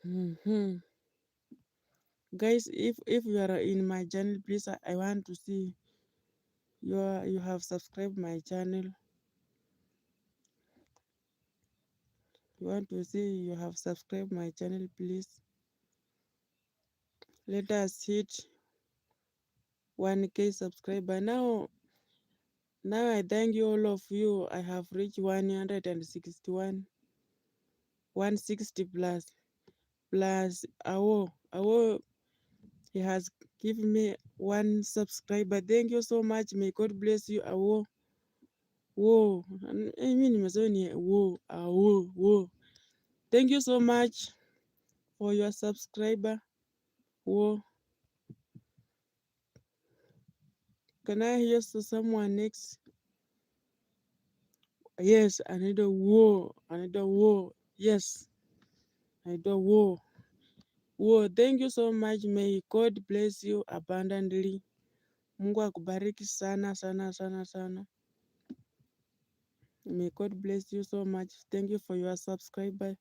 Mhm. Guys, if you are in my channel, please, I want to see you have subscribed my channel. You want to see you have subscribed my channel, please. Let us hit 1K subscriber. Now I thank you all of you. I have reached 161, 160 plus Awo he has given me one subscriber. Thank you so much. May God bless you, Awo. Whoa. I mean Amazonia. Whoa. Thank you so much for your subscriber. Whoa. Can I hear someone next? Yes, another whoa. Another whoa. Yes. Another whoa. Whoa. Thank you so much. May God bless you abundantly. Mungu akubariki sana sana sana sana. May God bless you so much. Thank you for your subscriber.